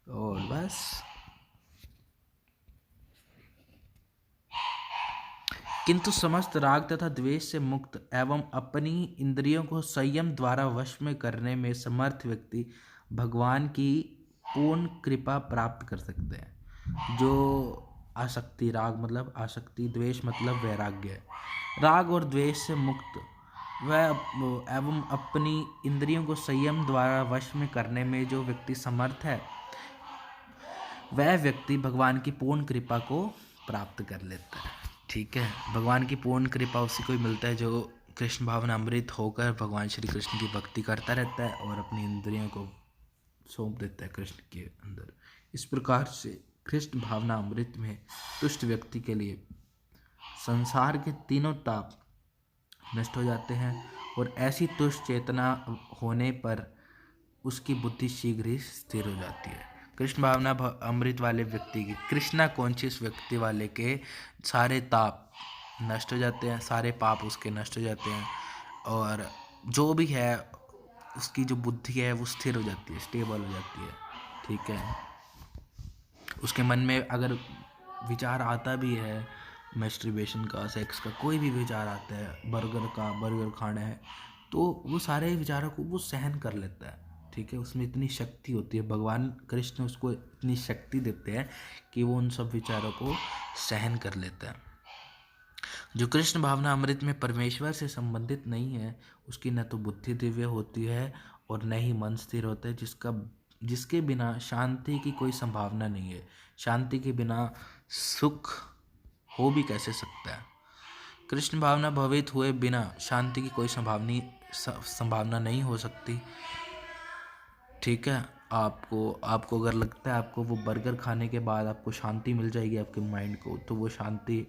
और बस। किंतु समस्त राग तथा द्वेष से मुक्त एवं अपनी इंद्रियों को संयम द्वारा वश में करने में समर्थ व्यक्ति भगवान की पूर्ण कृपा प्राप्त कर सकते हैं। जो आसक्ति, राग मतलब आसक्ति, द्वेष मतलब वैराग्य है, राग और द्वेष से मुक्त वह एवं अपनी इंद्रियों को संयम द्वारा वश में करने में जो व्यक्ति समर्थ है, वह व्यक्ति भगवान की पूर्ण कृपा को प्राप्त कर लेता है। ठीक है, भगवान की पूर्ण कृपा उसी को ही मिलता है जो कृष्ण भावना अमृत होकर भगवान श्री कृष्ण की भक्ति करता रहता है और अपनी इंद्रियों को सौंप देता है कृष्ण के अंदर। इस प्रकार से कृष्ण भावना अमृत में तुष्ट व्यक्ति के लिए संसार के तीनों ताप नष्ट हो जाते हैं, और ऐसी तुष्ट चेतना होने पर उसकी बुद्धि शीघ्र ही स्थिर हो जाती है। कृष्ण भावना अमृत वाले व्यक्ति की, कृष्णा कॉन्शियस व्यक्ति वाले के सारे ताप नष्ट हो जाते हैं, सारे पाप उसके नष्ट हो जाते हैं, और जो भी है उसकी जो बुद्धि है वो स्थिर हो जाती है, स्टेबल हो जाती है। ठीक है, उसके मन में अगर विचार आता भी है मैस्टरबेशन का, सेक्स का, कोई भी विचार आता है, बर्गर खाना है, तो वो सारे विचारों को वो सहन कर लेता है। ठीक है, उसमें इतनी शक्ति होती है, भगवान कृष्ण उसको इतनी शक्ति देते हैं कि वो उन सब विचारों को सहन कर लेता है। जो कृष्ण भावना अमृत में परमेश्वर से संबंधित नहीं है, उसकी न तो बुद्धि दिव्य होती है और न ही मन स्थिर होता है, जिसके बिना शांति की कोई संभावना नहीं है। शांति के बिना सुख हो भी कैसे सकता है। कृष्ण भावना भवित हुए बिना शांति की कोई संभावना नहीं हो सकती। ठीक है, आपको अगर लगता है आपको वो बर्गर खाने के बाद आपको शांति मिल जाएगी आपके माइंड को, तो वो शांति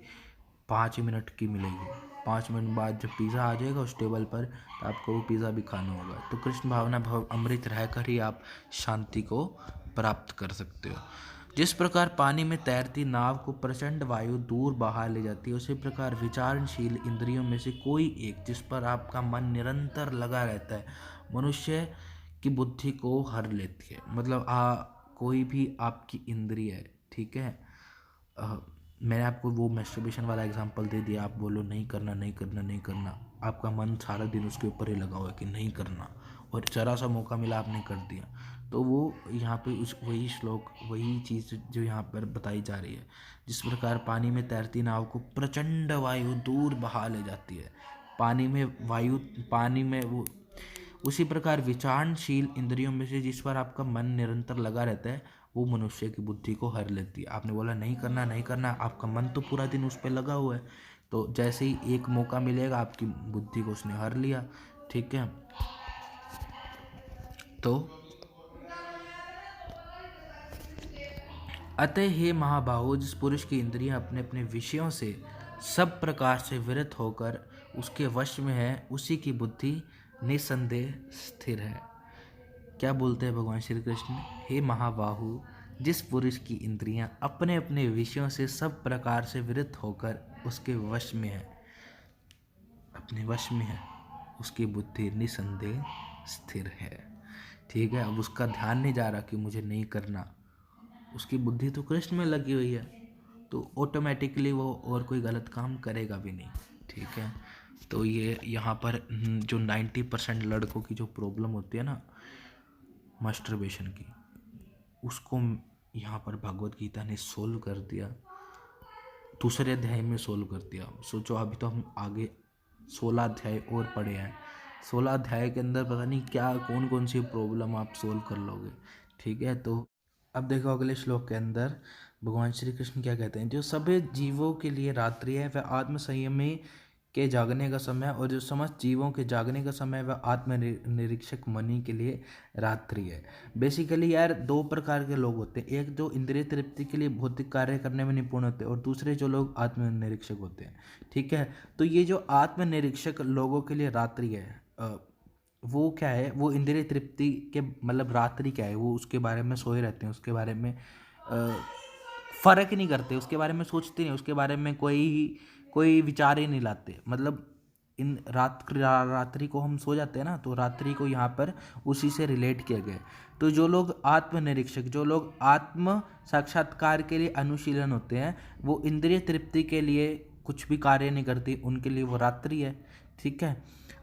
5 मिनट की मिलेगी। 5 मिनट बाद जब पिज़्ज़ा आ जाएगा उस टेबल पर, तो आपको वो पिज़्ज़ा भी खाना होगा। तो कृष्ण भावना अमृत रहकर ही आप शांति को प्राप्त कर सकते हो। जिस प्रकार पानी में तैरती नाव को प्रचंड वायु दूर बहा ले जाती है, उसी प्रकार विचारशील इंद्रियों में से कोई एक जिस पर आपका मन निरंतर लगा रहता है, मनुष्य की बुद्धि को हर लेती है। मतलब कोई भी आपकी इंद्रिय है, ठीक है, मैंने आपको वो मैस्टरबेशन वाला एग्जांपल दे दिया, आप बोलो नहीं करना नहीं करना नहीं करना, आपका मन सारा दिन उसके ऊपर ही लगा हुआ है कि नहीं करना, और जरा सा मौका मिला आपने कर दिया। तो वो यहाँ पे वही श्लोक, वही चीज़ जो यहाँ पर बताई जा रही है। जिस प्रकार पानी में तैरती नाव को प्रचंड वायु दूर बहा ले जाती है, पानी में वो, उसी प्रकार विचारशील इंद्रियों में से जिस पर आपका मन निरंतर लगा रहता है, वो मनुष्य की बुद्धि को हर लेती है। आपने बोला नहीं करना नहीं करना, आपका मन तो पूरा दिन उस पर लगा हुआ है, तो जैसे ही एक मौका मिलेगा आपकी बुद्धि को उसने हर लिया। ठीक है, तो अतः हे महाबाहो, जिस पुरुष की इंद्रियां अपने अपने विषयों से सब प्रकार से विरत होकर उसके वश में है, उसी की बुद्धि निसंदेह स्थिर है। क्या बोलते हैं भगवान श्री कृष्ण? हे महाबाहु, जिस पुरुष की इंद्रियां अपने अपने विषयों से सब प्रकार से विरत होकर उसके वश में है, अपने वश में है, उसकी बुद्धि निसंदेह स्थिर है। ठीक है, अब उसका ध्यान नहीं जा रहा कि मुझे नहीं करना, उसकी बुद्धि तो कृष्ण में लगी हुई है, तो ऑटोमेटिकली वो और कोई गलत काम करेगा भी नहीं। ठीक है, तो ये यहाँ पर जो 90% लड़कों की जो प्रॉब्लम होती है ना मास्टरबेशन की, उसको यहाँ पर भगवत गीता ने सोल्व कर दिया, दूसरे अध्याय में सोल्व कर दिया। सोचो, अभी तो हम आगे 16 अध्याय और पढ़े हैं, 16 अध्याय के अंदर पता नहीं क्या कौन कौन सी प्रॉब्लम आप सोल्व कर लोगे। ठीक है, तो अब देखो अगले श्लोक के अंदर भगवान श्री कृष्ण क्या कहते हैं, जो सभी जीवों के लिए रात्रि है वह आत्म संयमी के जागने का समय, और जो समस्त जीवों के जागने का समय वह आत्म निरीक्षक मणि के लिए रात्रि है। बेसिकली यार दो प्रकार के लोग होते हैं, एक जो इंद्रिय तृप्ति के लिए भौतिक कार्य करने में निपुण होते हैं और दूसरे जो लोग आत्म निरीक्षक होते हैं। ठीक है, तो ये जो आत्म निरीक्षक लोगों के लिए रात्रि है, वो क्या है, वो इंद्रिय तृप्ति के मतलब रात्रि क्या है, वो उसके बारे में सोए रहते हैं, उसके बारे में फ़र्क ही नहीं करते, उसके बारे में सोचते नहीं, उसके बारे में कोई विचार ही नहीं लाते। मतलब इन रात्रि को हम सो जाते हैं ना, तो रात्रि को यहाँ पर उसी से रिलेट किया गया है। तो जो लोग आत्मनिरीक्षक, जो लोग आत्म साक्षात्कार के लिए अनुशीलन होते हैं, वो इंद्रिय तृप्ति के लिए कुछ भी कार्य नहीं करती, उनके लिए वो रात्रि है। ठीक है,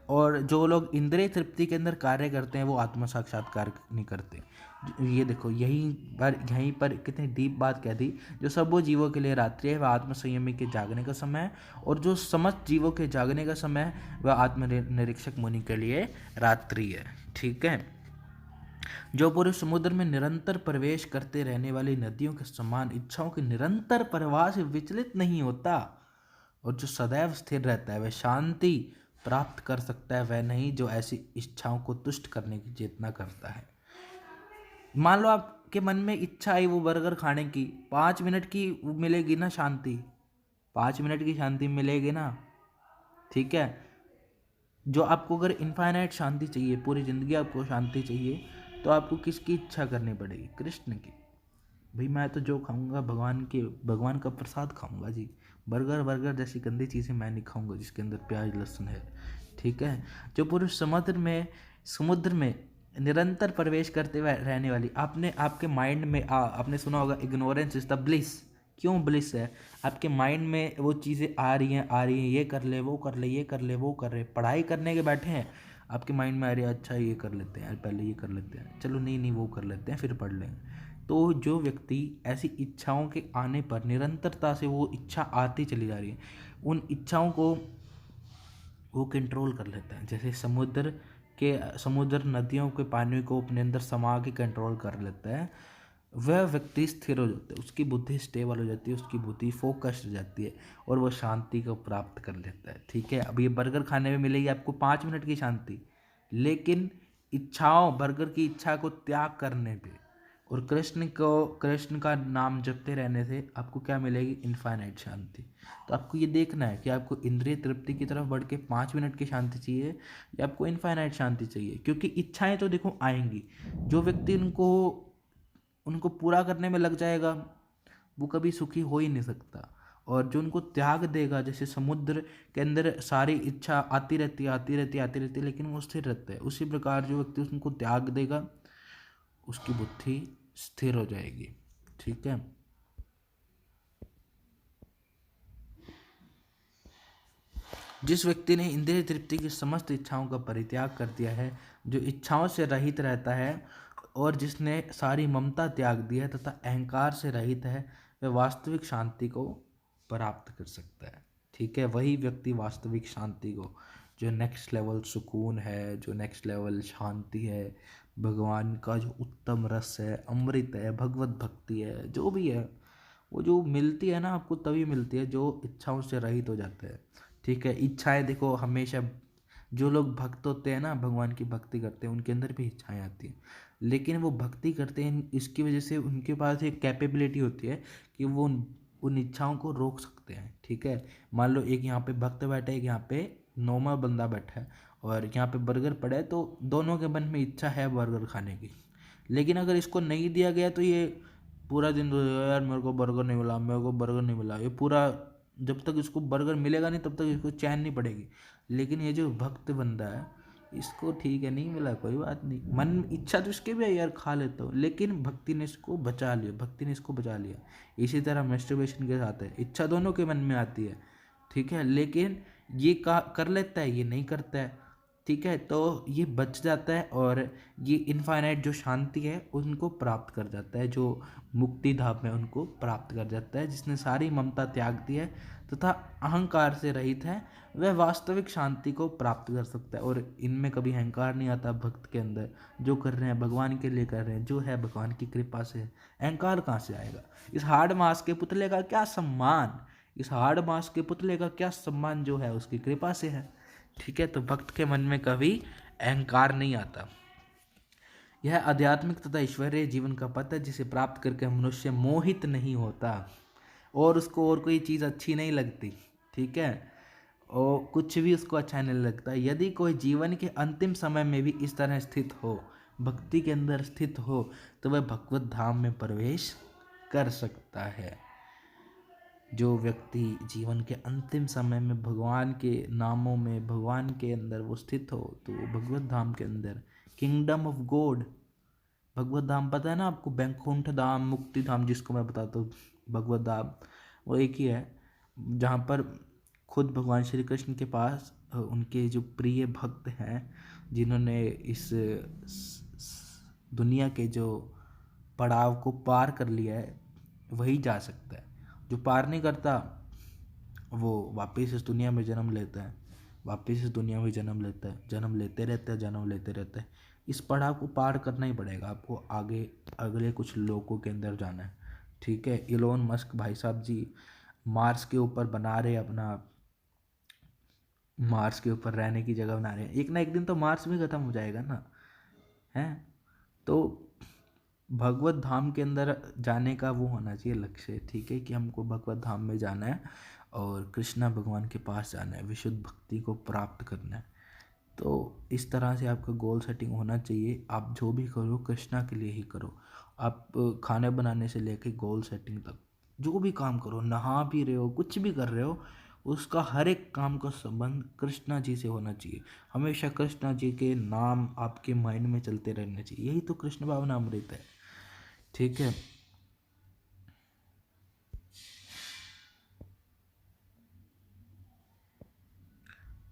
और जो लोग इंद्रिय तृप्ति के अंदर कार्य करते हैं वो आत्म साक्षात्कार नहीं करते। ये देखो यहीं पर कितनी डीप बात कह दी, जो सब वो जीवों के लिए रात्रि है वह आत्म संयमी के जागने का समय है, और जो समस्त जीवों के जागने का समय है वह आत्म निरीक्षक मुनि के लिए रात्रि है। ठीक है, जो पुरुष समुद्र में निरंतर प्रवेश करते रहने वाली नदियों के समान इच्छाओं के निरंतर प्रवाह से विचलित नहीं होता और जो सदैव स्थिर रहता है, वह शांति प्राप्त कर सकता है, वह नहीं जो ऐसी इच्छाओं को तुष्ट करने की चेतना करता है। मान लो आपके मन में इच्छा आई वो बर्गर खाने की, 5 मिनट की मिलेगी ना शांति, 5 मिनट की शांति मिलेगी ना। ठीक है, जो आपको अगर इनफाइनाइट शांति चाहिए, पूरी ज़िंदगी आपको शांति चाहिए, तो आपको किसकी इच्छा करनी पड़ेगी? कृष्ण की। भाई मैं तो जो खाऊंगा भगवान का प्रसाद खाऊंगा जी, बर्गर जैसी गंदी चीज़ें मैं नहीं खाऊंगा जिसके अंदर प्याज लहसुन है। ठीक है, जो पुरुष समुद्र में निरंतर प्रवेश करते हुए रहने वाली, आपके माइंड में आपने सुना होगा इग्नोरेंस इज द ब्लिस। क्यों ब्लिस है? आपके माइंड में वो चीज़ें आ रही हैं, ये कर ले वो कर ले, ये कर ले वो कर ले, पढ़ाई करने के बैठे हैं, आपके माइंड में आ रही है अच्छा ये कर लेते हैं, पहले ये कर लेते हैं, चलो नहीं वो कर लेते हैं फिर पढ़ लेंगे। तो जो व्यक्ति ऐसी इच्छाओं के आने पर निरंतरता से वो इच्छा आती चली जा रही है, उन इच्छाओं को वो कंट्रोल कर लेता है। जैसे समुद्र नदियों के पानी को अपने अंदर समा के कंट्रोल कर लेता है, वह व्यक्ति स्थिर हो जाता है, उसकी बुद्धि स्टेबल हो जाती है, उसकी बुद्धि फोकस्ड हो जाती है और वह शांति को प्राप्त कर लेता है। ठीक है, अब ये बर्गर खाने में मिलेगी आपको 5 मिनट की शांति, लेकिन बर्गर की इच्छा को त्याग करने पे और कृष्ण का नाम जपते रहने से आपको क्या मिलेगी? इनफाइनाइट शांति। तो आपको ये देखना है कि आपको इंद्रिय तृप्ति की तरफ बढ़ के 5 मिनट की शांति चाहिए या आपको इनफाइनाइट शांति चाहिए, क्योंकि इच्छाएं तो देखो आएंगी। जो व्यक्ति उनको पूरा करने में लग जाएगा वो कभी सुखी हो ही नहीं सकता, और जो उनको त्याग देगा, जैसे समुद्र के अंदर सारी इच्छा आती रहती है लेकिन वो स्थिर रहता है, उसी प्रकार जो व्यक्ति उनको त्याग देगा उसकी बुद्धि स्थिर हो जाएगी। ठीक है, जिस व्यक्ति ने इंद्रिय तृप्ति की समस्त इच्छाओं का परित्याग कर दिया है, जो इच्छाओं से रहित रहता है और जिसने सारी ममता त्याग दी है तथा अहंकार से रहित है, वह वास्तविक शांति को प्राप्त कर सकता है। ठीक है, वही व्यक्ति वास्तविक शांति को, जो नेक्स्ट लेवल सुकून है, जो नेक्स्ट लेवल शांति है, भगवान का जो उत्तम रस है, अमृत है, भगवत भक्ति है, जो भी है वो जो मिलती है ना आपको तभी मिलती है जो इच्छाओं से रहित हो जाता है। ठीक है, इच्छाएं देखो हमेशा, जो लोग भक्त होते हैं ना, भगवान की भक्ति करते हैं, उनके अंदर भी इच्छाएं आती हैं, लेकिन वो भक्ति करते हैं इसकी वजह से उनके पास एक कैपेबिलिटी होती है कि वो उन इच्छाओं को रोक सकते हैं। ठीक है, मान लो एक यहाँ पे भक्त बैठा है, एक यहाँ पे नॉर्मल बंदा बैठा है और यहाँ पे बर्गर पड़ा है, तो दोनों के मन में इच्छा है बर्गर खाने की, लेकिन अगर इसको नहीं दिया गया तो ये पूरा दिन यार मेरे को बर्गर नहीं मिला, ये पूरा जब तक इसको बर्गर मिलेगा नहीं तब तक इसको चैन नहीं पड़ेगी। लेकिन ये जो भक्त बंदा है, इसको ठीक है नहीं मिला कोई बात नहीं, मन इच्छा तो इसके भी है यार खा लेता हूँ, लेकिन भक्ति ने इसको बचा लिया। इसी तरह मैस्टरबेशन के साथ है, इच्छा दोनों के मन में आती है। ठीक है, लेकिन ये कर लेता है, ये नहीं करता है। ठीक है, तो ये बच जाता है और ये इनफाइनाइट जो शांति है उनको प्राप्त कर जाता है, जो मुक्ति धाम है उनको प्राप्त कर जाता है, जिसने सारी ममता त्याग दी है तथा अहंकार से रहित है, वह वास्तविक शांति को प्राप्त कर सकता है। और इनमें कभी अहंकार नहीं आता भक्त के अंदर। जो कर रहे हैं भगवान के लिए कर रहे हैं, जो है भगवान की कृपा से है। अहंकार कहाँ से आएगा? इस हाड़ मांस के पुतले का क्या सम्मान, इस हाड़ मांस के पुतले का क्या सम्मान, जो है उसकी कृपा से है। ठीक है, तो भक्त के मन में कभी अहंकार नहीं आता। यह आध्यात्मिक तथा ईश्वरीय जीवन का पथ है, जिसे प्राप्त करके मनुष्य मोहित नहीं होता और उसको और कोई चीज़ अच्छी नहीं लगती। ठीक है, और कुछ भी उसको अच्छा नहीं लगता। यदि कोई जीवन के अंतिम समय में भी इस तरह स्थित हो, भक्ति के अंदर स्थित हो, तो वह भगवत धाम में प्रवेश कर सकता है। जो व्यक्ति जीवन के अंतिम समय में भगवान के नामों में, भगवान के अंदर वो स्थित हो, तो वो भगवत धाम के अंदर, किंगडम ऑफ गॉड, भगवत धाम पता है ना आपको, बैकुंठ धाम, मुक्ति धाम जिसको मैं बताता हूँ, भगवत धाम वो एक ही है, जहाँ पर खुद भगवान श्री कृष्ण के पास उनके जो प्रिय भक्त हैं, जिन्होंने इस दुनिया के जो पड़ाव को पार कर लिया है, वही जा सकता है। जो पार नहीं करता वो वापस इस दुनिया में जन्म लेता है, वापस इस दुनिया में जन्म लेता है, जन्म लेते रहता है, जन्म लेते रहता है। इस पड़ाव को पार करना ही पड़ेगा आपको, आगे अगले कुछ लोगों के अंदर जाना है। ठीक है, इलोन मस्क भाई साहब जी मार्स के ऊपर बना रहे अपना, मार्स के ऊपर रहने की जगह बना रहे हैं। एक ना एक दिन तो मार्स भी ख़त्म हो जाएगा ना, हैं? तो भगवत धाम के अंदर जाने का वो होना चाहिए लक्ष्य। ठीक है, कि हमको भगवत धाम में जाना है और कृष्णा भगवान के पास जाना है, विशुद्ध भक्ति को प्राप्त करना है। तो इस तरह से आपका गोल सेटिंग होना चाहिए। आप जो भी करो कृष्णा के लिए ही करो। आप खाने बनाने से लेकर गोल सेटिंग तक जो भी काम करो, नहा भी रहे हो, कुछ भी कर रहे हो, उसका हर एक काम का संबंध कृष्णा जी से होना चाहिए। हमेशा कृष्णा जी के नाम आपके माइंड में चलते रहने चाहिए। यही तो कृष्ण भावनामृत है। ठीक है,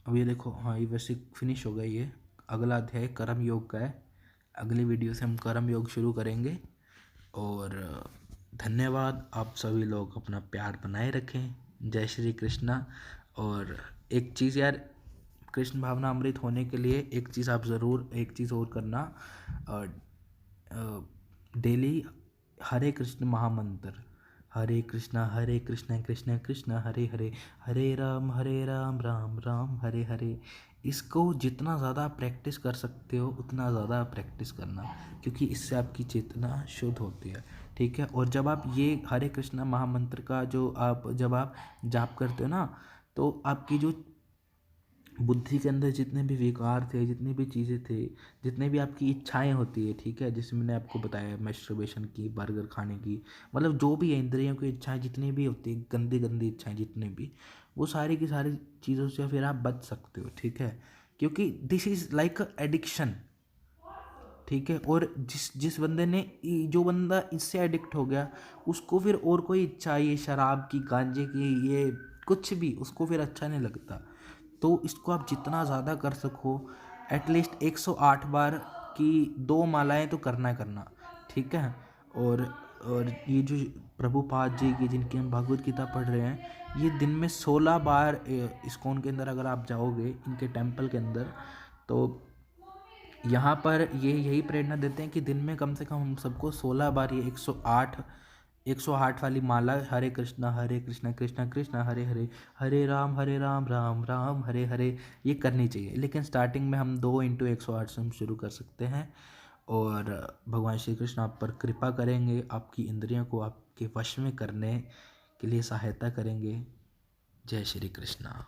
अब ये देखो, हाँ ये वैसे फिनिश हो गया। ये अगला अध्याय कर्म योग का है। अगली वीडियो से हम कर्म योग शुरू करेंगे। और धन्यवाद, आप सभी लोग अपना प्यार बनाए रखें। जय श्री कृष्णा। और एक चीज़ यार, कृष्ण भावना अमृत होने के लिए एक चीज़ आप ज़रूर, एक चीज़ और करना, डेली हरे कृष्ण महामंत्र, हरे कृष्णा कृष्ण कृष्ण हरे हरे, हरे राम राम राम हरे हरे। इसको जितना ज़्यादा प्रैक्टिस कर सकते हो उतना ज़्यादा प्रैक्टिस करना, क्योंकि इससे आपकी चेतना शुद्ध होती है। ठीक है, और जब आप ये हरे कृष्णा महामंत्र का जो आप जब आप जाप करते हो ना, तो आपकी जो बुद्धि के अंदर जितने भी विकार थे, जितनी भी चीज़ें थे, जितने भी आपकी इच्छाएं होती है, ठीक है, जैसे मैंने आपको बताया मैस्टरबेशन की, बर्गर खाने की, मतलब जो भी है इंद्रियों की इच्छाएं जितनी भी होती है, गंदी गंदी इच्छाएं जितनी भी, वो सारी की सारी चीज़ों से फिर आप बच सकते हो। ठीक है, क्योंकि this is like a addiction. ठीक है, और जिस बंदे ने, जो बंदा इससे एडिक्ट हो गया, उसको फिर और कोई इच्छा, ये शराब की, गांजे की, ये कुछ भी उसको फिर अच्छा नहीं लगता। तो इसको आप जितना ज़्यादा कर सको, एटलीस्ट 108 बार की 2 मालाएं तो करना करना। ठीक है, और ये जो प्रभुपाद जी की, जिनकी हम भगवत गीता पढ़ रहे हैं, ये दिन में 16 बार इस्कॉन के अंदर अगर आप जाओगे, इनके टेम्पल के अंदर, तो यहाँ पर ये यही प्रेरणा देते हैं कि दिन में कम से कम हम सबको 16 बार ये 108 वाली माला, हरे कृष्णा कृष्ण कृष्ण हरे हरे, हरे राम राम राम हरे हरे, ये करनी चाहिए। लेकिन स्टार्टिंग में हम 2 × 108 से हम शुरू कर सकते हैं। और भगवान श्री कृष्ण आप पर कृपा करेंगे, आपकी इंद्रियों को आपके वश में करने के लिए सहायता करेंगे। जय श्री कृष्णा।